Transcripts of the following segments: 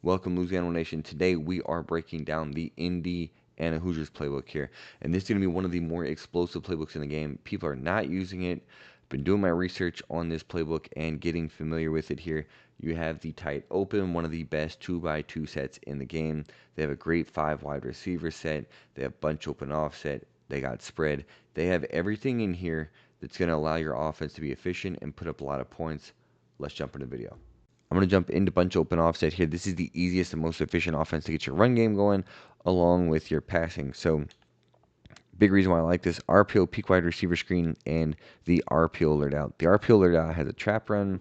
Welcome, Louisianimal Nation. Today we are breaking down the Indiana Hoosiers playbook here, and this is going to be one of the more explosive playbooks in the game. People are not using it. Been doing my research on this playbook and getting familiar with it here. You have the tight open, one of the best 2x2 sets in the game. They have a great 5 wide receiver set. They have bunch open offset. They got spread. They have everything in here that's going to allow your offense to be efficient and put up a lot of points. Let's jump into the video. I'm going to jump into bunch open offset here. This is the easiest and most efficient offense to get your run game going along with your passing. So big reason why I like this, RPO peak wide receiver screen and the RPO alert out. The RPO alert out has a trap run,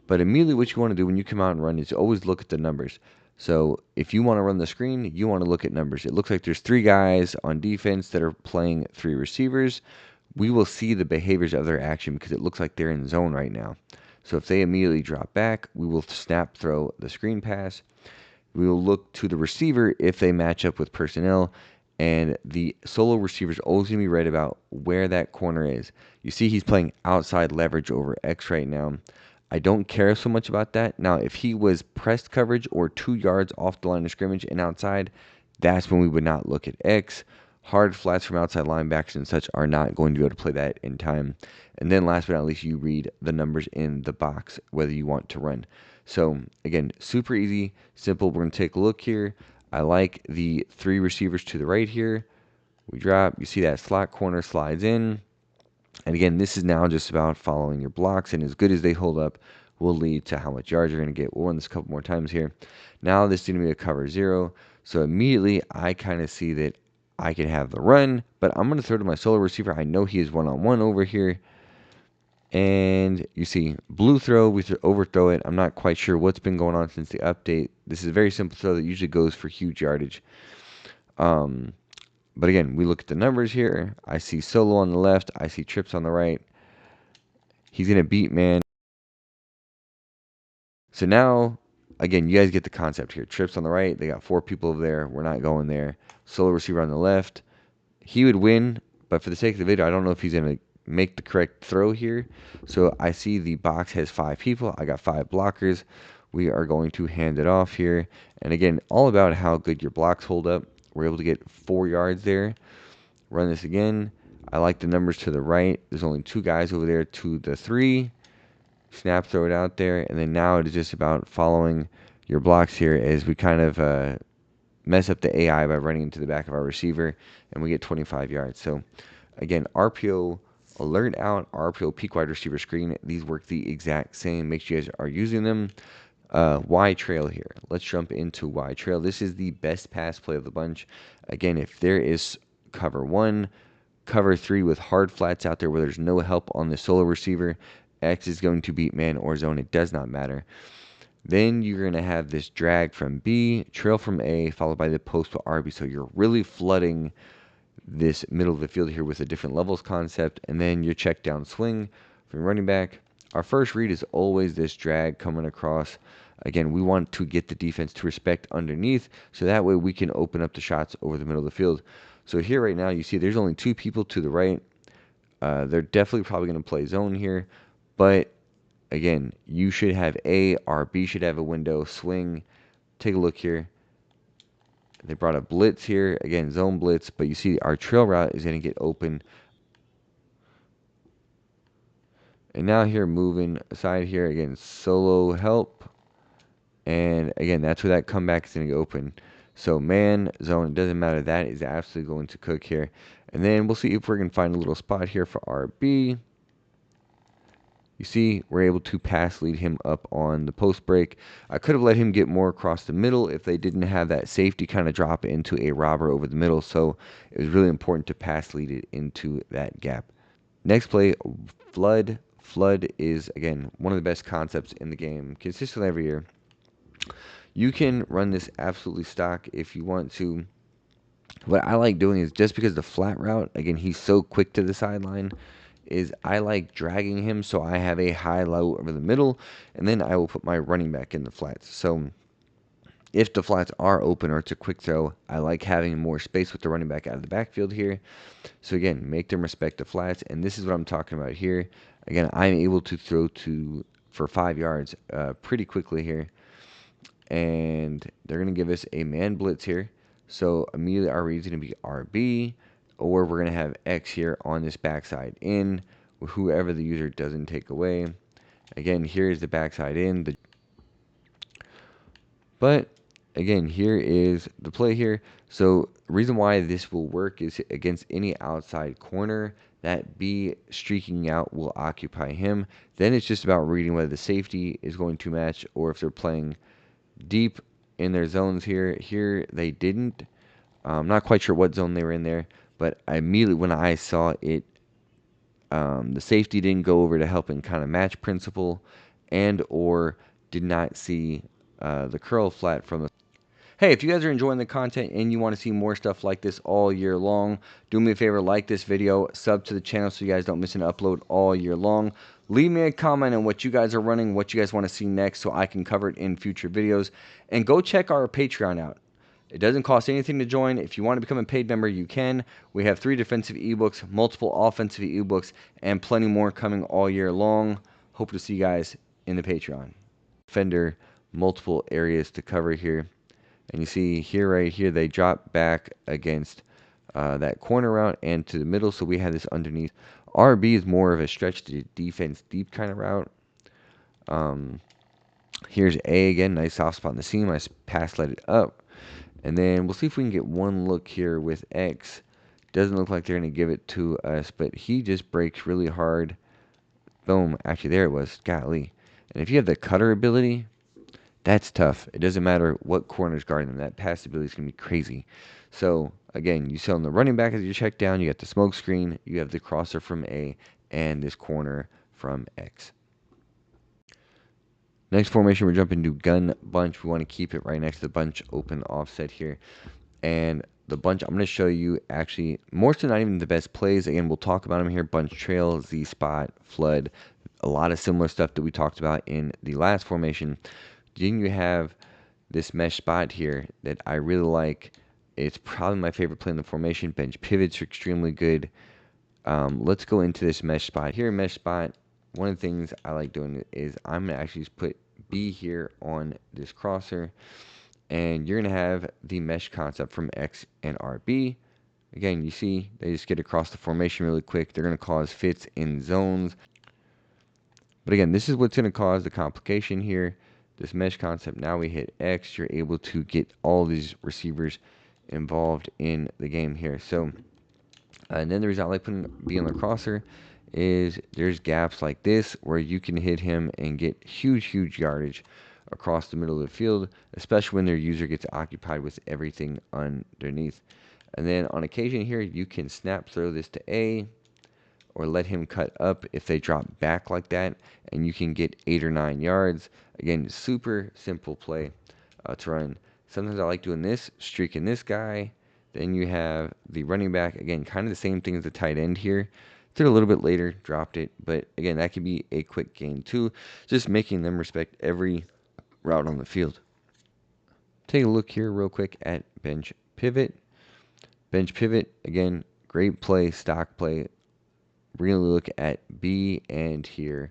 but immediately what you want to do when you come out and run is always look at the numbers. So if you want to run the screen, you want to look at numbers. It looks like there's 3 guys on defense that are playing 3 receivers. We will see the behaviors of their action because it looks like they're in zone right now. So if they immediately drop back, we will snap throw the screen pass. We will look to the receiver if they match up with personnel, and the solo receiver is always going to be right about where that corner is. You see he's playing outside leverage over X right now. I don't care so much about that. Now, if he was pressed coverage or 2 yards off the line of scrimmage and outside, that's when we would not look at X. Hard flats from outside linebackers and such are not going to be able to play that in time. And then last but not least, you read the numbers in the box, whether you want to run. So again, super easy, simple. We're going to take a look here. I like the 3 receivers to the right here. We drop. You see that slot corner slides in. And again, this is now just about following your blocks. And as good as they hold up will lead to how much yards you're going to get. We'll run this a couple more times here. Now this is going to be a cover 0. So immediately I kind of see that I can have the run, but I'm going to throw to my solo receiver. I know he is one-on-one over here. And you see, blue throw, we overthrow it. I'm not quite sure what's been going on since the update. This is a very simple throw that usually goes for huge yardage. But again, we look at the numbers here. I see solo on the left. I see trips on the right. He's going to beat man. So now, again, you guys get the concept here. Trips on the right. They got 4 people over there. We're not going there. Solo receiver on the left. He would win, but for the sake of the video, I don't know if he's going to make the correct throw here. So I see the box has 5 people. I got 5 blockers. We are going to hand it off here. And again, all about how good your blocks hold up. We're able to get 4 yards there. Run this again. I like the numbers to the right. There's only 2 guys over there to the 3. Snap, throw it out there. And then now it is just about following your blocks here as we kind of mess up the AI by running into the back of our receiver, and we get 25 yards. So again, RPO alert out, RPO peak wide receiver screen. These work the exact same. Make sure you guys are using them. Y trail here. Let's jump into Y trail. This is the best pass play of the bunch. Again, if there is cover 1, cover 3 with hard flats out there where there's no help on the solo receiver, X is going to beat man or zone. It does not matter. Then you're going to have this drag from B, trail from A, followed by the post to RB. So you're really flooding this middle of the field here with a different levels concept. And then your check down swing from running back. Our first read is always this drag coming across. Again, we want to get the defense to respect underneath, so that way we can open up the shots over the middle of the field. So here right now, you see there's only 2 people to the right. They're definitely probably going to play zone here, but again, you should have A, RB should have a window, swing. Take a look here. They brought a blitz here. Again, zone blitz, but you see our trail route is going to get open. And now here, moving aside here, again, solo help. And again, that's where that comeback is going to get open. So man, zone, it doesn't matter. That is absolutely going to cook here. And then we'll see if we're going to find a little spot here for RB. You see, we're able to pass lead him up on the post break. I could have let him get more across the middle if they didn't have that safety kind of drop into a robber over the middle. So it was really important to pass lead it into that gap. Next play, flood. Flood is, again, one of the best concepts in the game, consistently every year. You can run this absolutely stock if you want to. What I like doing is, just because the flat route, again, he's so quick to the sideline, is I like dragging him so I have a high-low over the middle, and then I will put my running back in the flats. So if the flats are open or it's a quick throw, I like having more space with the running back out of the backfield here. So again, make them respect the flats, and this is what I'm talking about here. Again, I'm able to throw for 5 yards pretty quickly here. and they're going to give us a man blitz here. So immediately RB is going to be RB, or we're going to have X here on this backside in, whoever the user doesn't take away. Again, here is the backside in. But again, here is the play here. So the reason why this will work is against any outside corner. That B streaking out will occupy him. Then it's just about reading whether the safety is going to match or if they're playing deep in their zones here. Here they didn't. I'm not quite sure what zone they were in there, but immediately when I saw it, the safety didn't go over to help in kind of match principle, and or did not see the curl flat from the. Hey, if you guys are enjoying the content and you want to see more stuff like this all year long, do me a favor, like this video, sub to the channel so you guys don't miss an upload all year long. Leave me a comment on what you guys are running, what you guys want to see next so I can cover it in future videos. And go check our Patreon out. It doesn't cost anything to join. If you want to become a paid member, you can. We have 3 defensive ebooks, multiple offensive ebooks, and plenty more coming all year long. Hope to see you guys in the Patreon. Defender, multiple areas to cover here. And you see here, right here, they drop back against that corner route and to the middle. So we have this underneath. RB is more of a stretch to defense deep kind of route. Here's A again, nice soft spot in the seam. I pass let it up. And then we'll see if we can get one look here with X. Doesn't look like they're going to give it to us, but he just breaks really hard. Boom. Actually, there it was. Golly. And if you have the cutter ability, that's tough. It doesn't matter what corner's guarding them. That pass ability is going to be crazy. So, again, you sell them the running back as your check down. You got the smoke screen. You have the crosser from A and this corner from X. Next formation, we're jumping to gun bunch. We want to keep it right next to the bunch open offset here. And the bunch, I'm going to show you actually more so not even the best plays. Again, we'll talk about them here. Bunch trail, Z spot, flood. A lot of similar stuff that we talked about in the last formation. Then you have this mesh spot here that I really like. It's probably my favorite play in the formation. Bench pivots are extremely good. Let's go into this mesh spot. Here, mesh spot, one of the things I like doing is I'm going to actually just put B here on this crosser. And you're going to have the mesh concept from X and RB. Again, you see, they just get across the formation really quick. They're going to cause fits in zones. But again, this is what's going to cause the complication here. This mesh concept, now we hit X, you're able to get all these receivers involved in the game here. So, and then the reason I like putting B on the crosser is there's gaps like this where you can hit him and get huge yardage across the middle of the field, especially when their user gets occupied with everything underneath. And then on occasion here, you can snap throw this to A, or let him cut up if they drop back like that, and you can get 8 or 9 yards. Again, super simple play to run. Sometimes I like doing this, streaking this guy. Then you have the running back. Again, kind of the same thing as the tight end here. Did a little bit later, dropped it. But again, that could be a quick gain too. Just making them respect every route on the field. Take a look here real quick at bench pivot. Bench pivot, again, great play, stock play. Really look at B and here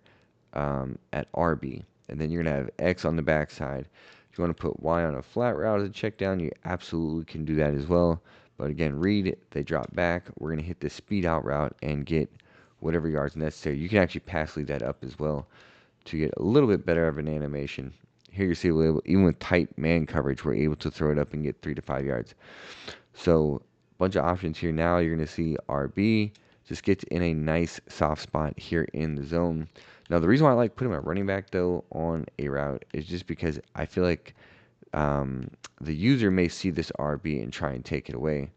at RB. And then you're going to have X on the backside. If you want to put Y on a flat route as a check down, you absolutely can do that as well. But again, read, they drop back. We're going to hit the speed out route and get whatever yards necessary. You can actually pass lead that up as well to get a little bit better of an animation. Here you see, even with tight man coverage, we're able to throw it up and get 3 to 5 yards. So, bunch of options here. Now you're going to see RB just gets in a nice soft spot here in the zone. Now, the reason why I like putting my running back, though, on a route is just because I feel like the user may see this RB and try and take it away.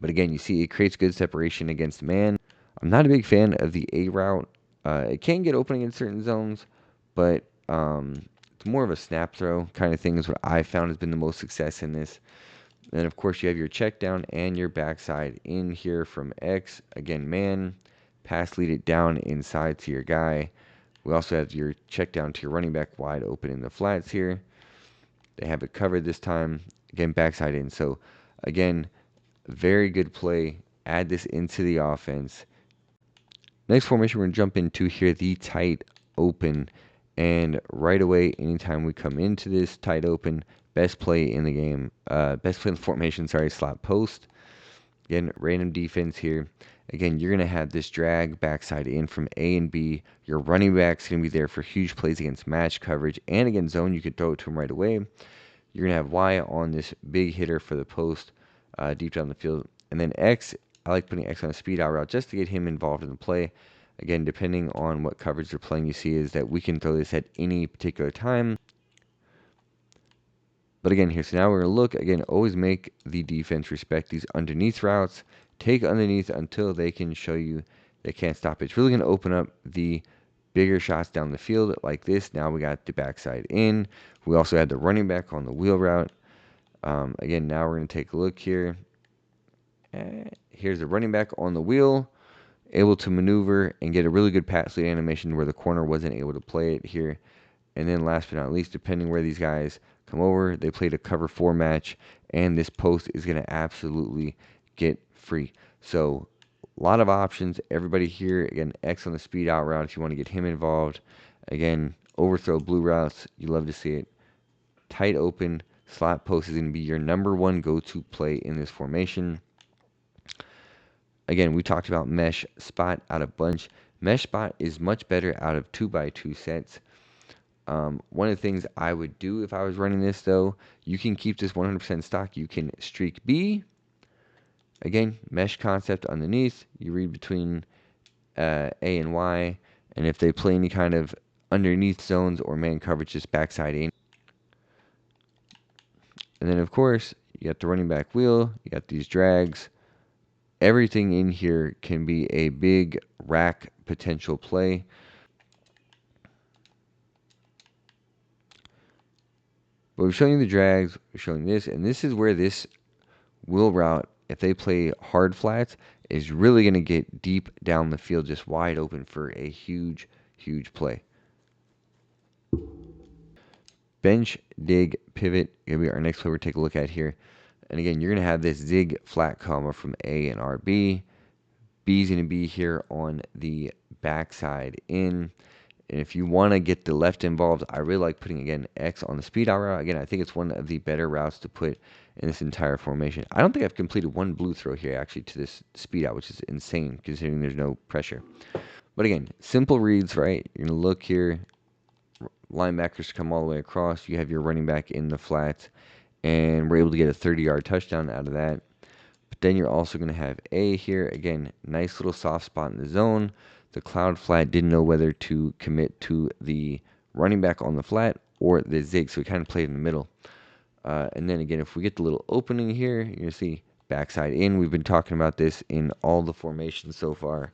But again, you see it creates good separation against man. I'm not a big fan of the A route. It can get open in certain zones, but it's more of a snap throw kind of thing is what I found has been the most success in this. And then, of course, you have your check down and your backside in here from X. Again, man, pass lead it down inside to your guy. We also have your check down to your running back wide open in the flats here. They have it covered this time. Again, backside in. So, again, very good play. Add this into the offense. Next formation we're going to jump into here, the tight open And right away, anytime we come into this tight open, best play in the game, best play in the formation, sorry, slot post. Again, random defense here. Again, you're going to have this drag backside in from A and B. Your running back's going to be there for huge plays against match coverage and against zone. You can throw it to him right away. You're going to have Y on this big hitter for the post deep down the field. And then X, I like putting X on a speed out route just to get him involved in the play. Again, depending on what coverage they're playing, you see is that we can throw this at any particular time. But again, here, so now we're going to look, again, always make the defense respect these underneath routes. Take underneath until they can show you they can't stop it. It's really going to open up the bigger shots down the field like this. Now we got the backside in. We also had the running back on the wheel route. Again, now we're going to take a look here. Here's the running back on the wheel, able to maneuver and get a really good pass lead animation where the corner wasn't able to play it here. And then last but not least, depending where these guys come over, they played a cover 4 match, and this post is going to absolutely get free. So a lot of options. Everybody here, again, X on the speed out route if you want to get him involved. Again, overthrow blue routes. You love to see it. Tight open. Slot post is going to be your number one go-to play in this formation. Again, we talked about mesh spot out of bunch. Mesh spot is much better out of 2x2 sets. One of the things I would do if I was running this, though, you can keep this 100% stock. You can streak B. Again, mesh concept underneath. You read between A and Y. And if they play any kind of underneath zones or man coverage, just backside in. And then, of course, you got the running back wheel. You got these drags. Everything in here can be a big rack potential play. But we're showing you the drags, we're showing this, and this is where this wheel route, if they play hard flats, is really going to get deep down the field, just wide open for a huge, huge play. Bench, dig, pivot, going to be our next play we're take a look at here. And again, you're going to have this zig flat comma from A and RB. B is going to be here on the backside in. And if you want to get the left involved, I really like putting, again, X on the speed out route. Again, I think it's one of the better routes to put in this entire formation. I don't think I've completed one blue throw here, actually, to this speed out, which is insane, considering there's no pressure. But again, simple reads, right? You're going to look here. Linebackers come all the way across. You have your running back in the flats. And we're able to get a 30-yard touchdown out of that. But then you're also going to have A here. Again, nice little soft spot in the zone. The cloud flat didn't know whether to commit to the running back on the flat or the zig, so we kind of played in the middle. And then again, if we get the little opening here, you're going to see backside in. We've been talking about this in all the formations so far.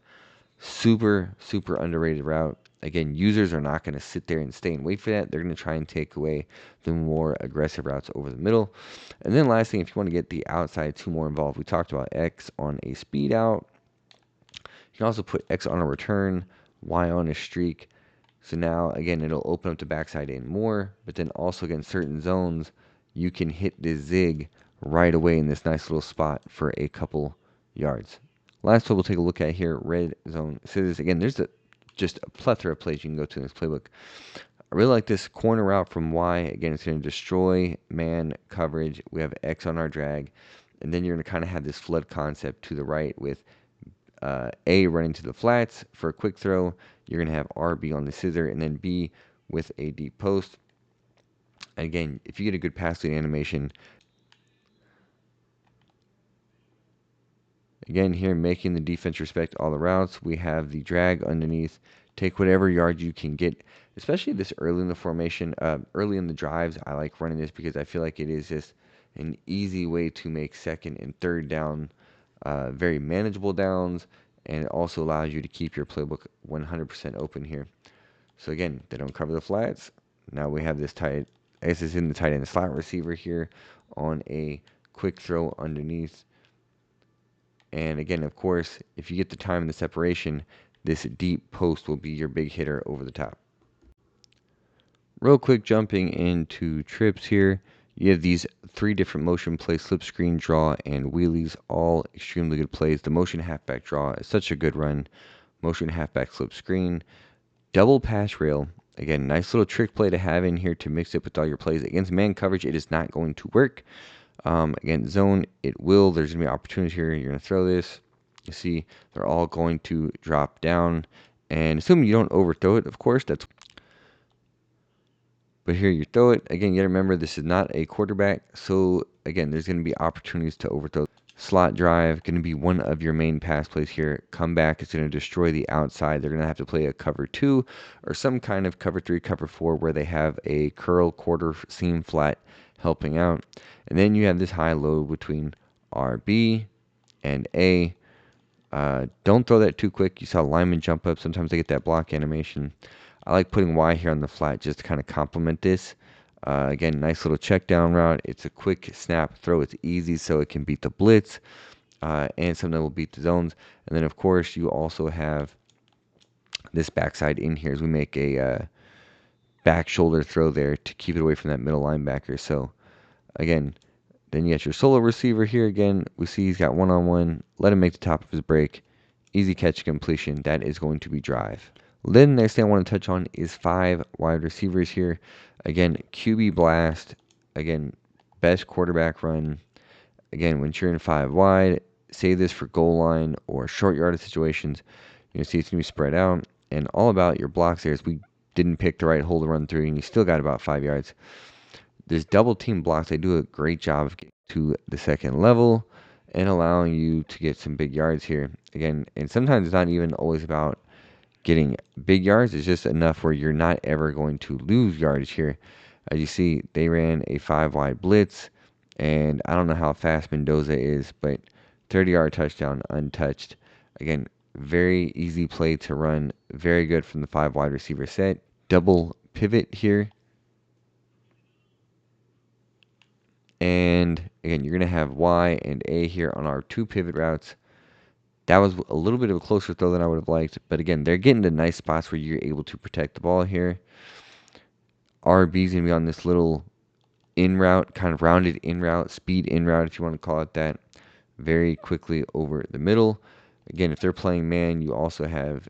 Super, super underrated route. Again, users are not going to sit there and stay and wait for that. They're going to try and take away the more aggressive routes over the middle. And then last thing, if you want to get the outside two more involved, we talked about X on a speed out. You can also put X on a return, Y on a streak. So now, again, it'll open up the backside in more. But then also, again, certain zones, you can hit the zig right away in this nice little spot for a couple yards. Last one we'll take a look at here, red zone scissors. Again, there's just a plethora of plays you can go to in this playbook. I really like this corner route from Y. Again, it's going to destroy man coverage. We have X on our drag. And then you're going to kind of have this flood concept to the right with A running to the flats for a quick throw. You're going to have RB on the scissor and then B with a deep post. And again, if you get a good pass lead animation, again, here, making the defense respect all the routes. We have the drag underneath. Take whatever yard you can get, especially this early in the formation, early in the drives. I like running this because I feel like it is just an easy way to make second and third down very manageable downs, and it also allows you to keep your playbook 100% open here. So again, they don't cover the flats. Now we have this tight, I guess it's in the tight end slot receiver here on a quick throw underneath. And again, of course, if you get the time and the separation, this deep post will be your big hitter over the top. Real quick, jumping into trips here. You have these 3 different motion plays: slip screen, draw, and wheelies, all extremely good plays. The motion halfback draw is such a good run. Motion halfback slip screen. Double pass rail. Again, nice little trick play to have in here to mix it with all your plays. Against man coverage, it is not going to work. Against zone, it will. There's going to be opportunities here. You're going to throw this. You see, they're all going to drop down. And assuming you don't overthrow it, of course, that's... But here you throw it. Again, you got to remember, this is not a quarterback. So, again, there's going to be opportunities to overthrow. Slot drive, going to be one of your main pass plays here. Comeback is going to destroy the outside. They're going to have to play a cover 2 or some kind of cover 3, cover 4 where they have a curl quarter seam flat helping out. And then you have this high-low between RB and A. Don't throw that too quick. You saw linemen jump up. Sometimes they get that block animation. I like putting Y here on the flat just to kind of complement this. Again, nice little check down route. It's a quick snap throw. It's easy so it can beat the blitz and something that will beat the zones. And then, of course, you also have this backside in here as we make a back shoulder throw there to keep it away from that middle linebacker. So, again, then you got your solo receiver here again. We see he's got one-on-one. Let him make the top of his break. Easy catch completion. That is going to be drive. Then the next thing I want to touch on is 5 wide receivers here. Again, QB blast. Again, best quarterback run. Again, when you're in 5 wide, save this for goal line or short yardage situations. You're going to see it's going to be spread out. And all about your blocks there is we didn't pick the right hole to run through, and you still got about 5 yards. This double team blocks, they do a great job of getting to the second level and allowing you to get some big yards here. Again, and sometimes it's not even always about getting big yards. It's just enough where you're not ever going to lose yardage here. As you see, they ran a 5 wide blitz, and I don't know how fast Mendoza is, but 30-yard touchdown untouched. Again, very easy play to run. Very good from the 5 wide receiver set. Double pivot here. And again, you're going to have Y and A here on our 2 pivot routes. That was a little bit of a closer throw than I would have liked. But again, they're getting to nice spots where you're able to protect the ball here. RB is going to be on this little in route, kind of rounded in route, speed in route, if you want to call it that. Very quickly over the middle. Again, if they're playing man, you also have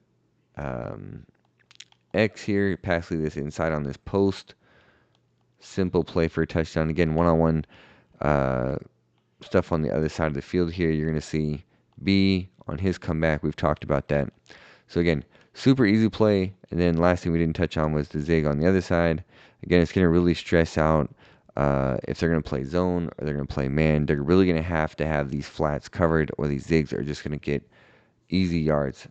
X here. Pass lead this inside on this post. Simple play for a touchdown. Again, one-on-one stuff on the other side of the field here. You're going to see B on his comeback. We've talked about that. So again, super easy play. And then last thing we didn't touch on was the zig on the other side. Again, it's going to really stress out if they're going to play zone or they're going to play man. They're really going to have these flats covered, or these zigs are just going to get easy yards.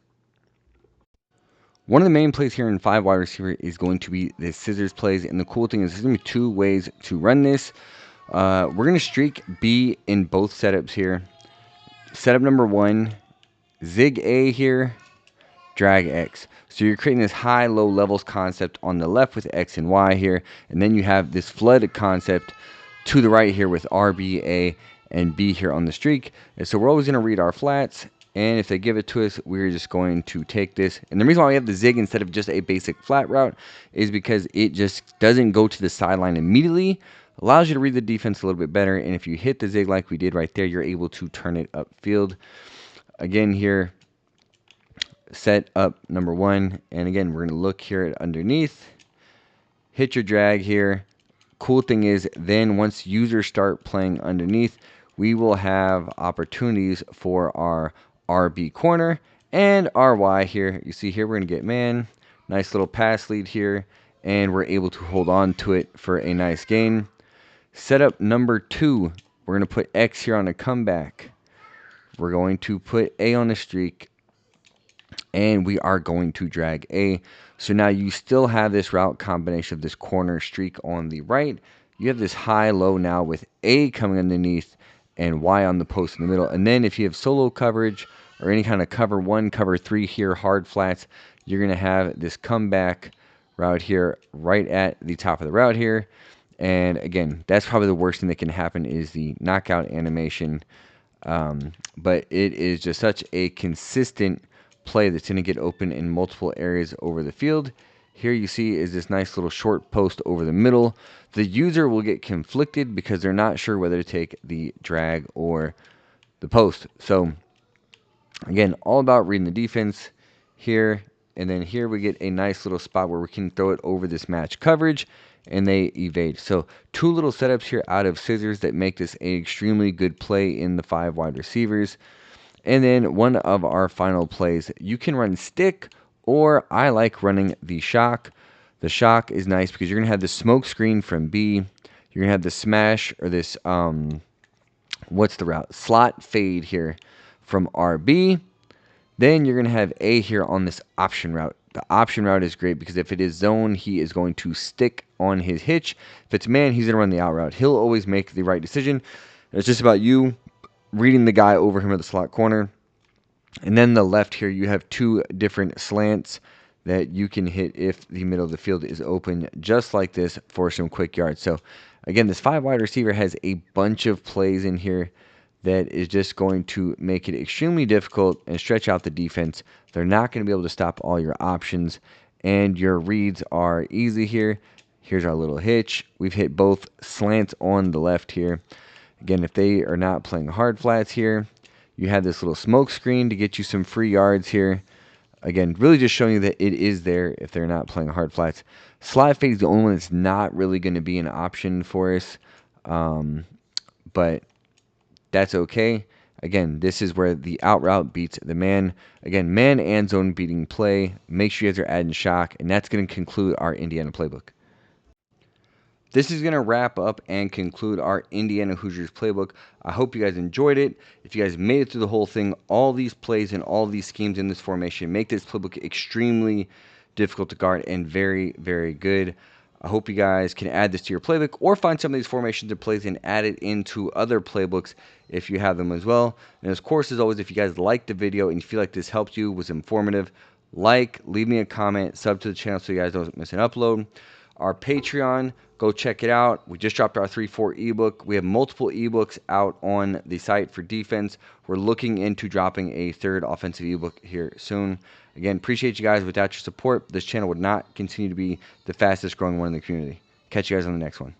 One of the main plays here in 5 wide receiver is going to be the scissors plays. And the cool thing is there's going to be 2 ways to run this. We're going to streak B in both setups here. Setup number 1, zig A here, drag X. So you're creating this high-low levels concept on the left with X and Y here. And then you have this flood concept to the right here with RB, A, and B here on the streak. And so we're always going to read our flats. And if they give it to us, we're just going to take this. And the reason why we have the zig instead of just a basic flat route is because it just doesn't go to the sideline immediately. Allows you to read the defense a little bit better. And if you hit the zig like we did right there, you're able to turn it upfield. Again here, set up number 1. And again, we're going to look here at underneath. Hit your drag here. Cool thing is then once users start playing underneath, we will have opportunities for our RB corner and our Y here. You see here we're going to get man. Nice little pass lead here. And we're able to hold on to it for a nice gain. Setup number 2. We're going to put X here on a comeback. We're going to put A on the streak. And we are going to drag A. So now you still have this route combination of this corner streak on the right. You have this high-low now with A coming underneath and Y on the post in the middle. And then if you have solo coverage or any kind of cover 1, cover 3 here, hard flats, you're going to have this comeback route here right at the top of the route here. And again, that's probably the worst thing that can happen is the knockout animation. But it is just such a consistent play that's going to get open in multiple areas over the field. Here you see is this nice little short post over the middle. The user will get conflicted because they're not sure whether to take the drag or the post. So again, all about reading the defense here. And then here we get a nice little spot where we can throw it over this match coverage, and they evade. So 2 little setups here out of scissors that make this an extremely good play in the 5 wide receivers. And then one of our final plays, you can run stick, or I like running the shock. The shock is nice because you're going to have the smoke screen from B. You're going to have the smash, or this, what's the route? Slot fade here from RB. Then you're going to have A here on this option route. The option route is great because if it is zone, he is going to stick on his hitch. If it's man, he's going to run the out route. He'll always make the right decision. It's just about you reading the guy over him at the slot corner. And then the left here, you have 2 different slants that you can hit if the middle of the field is open, just like this, for some quick yards. So again, this 5 wide receiver has a bunch of plays in here that is just going to make it extremely difficult and stretch out the defense. They're not going to be able to stop all your options, and your reads are easy here. Here's our little hitch. We've hit both slants on the left here. Again, if they are not playing hard flats here, you have this little smoke screen to get you some free yards here. Again, really just showing you that it is there if they're not playing hard flats. Slot fade is the only one that's not really going to be an option for us, but that's okay. Again, this is where the out route beats the man. Again, man and zone beating play. Make sure you guys are adding shock, and that's going to conclude our Indiana playbook. This is going to wrap up and conclude our Indiana Hoosiers playbook. I hope you guys enjoyed it. If you guys made it through the whole thing, all these plays and all these schemes in this formation make this playbook extremely difficult to guard and very, very good. I hope you guys can add this to your playbook or find some of these formations and plays and add it into other playbooks if you have them as well. And of course, as always, if you guys liked the video and you feel like this helped you, was informative, leave me a comment, sub to the channel so you guys don't miss an upload. Our Patreon, go check it out. We just dropped our 3-4 ebook. We have multiple ebooks out on the site for defense. We're looking into dropping a 3rd offensive ebook here soon. Again, appreciate you guys. Without your support, this channel would not continue to be the fastest growing one in the community. Catch you guys on the next one.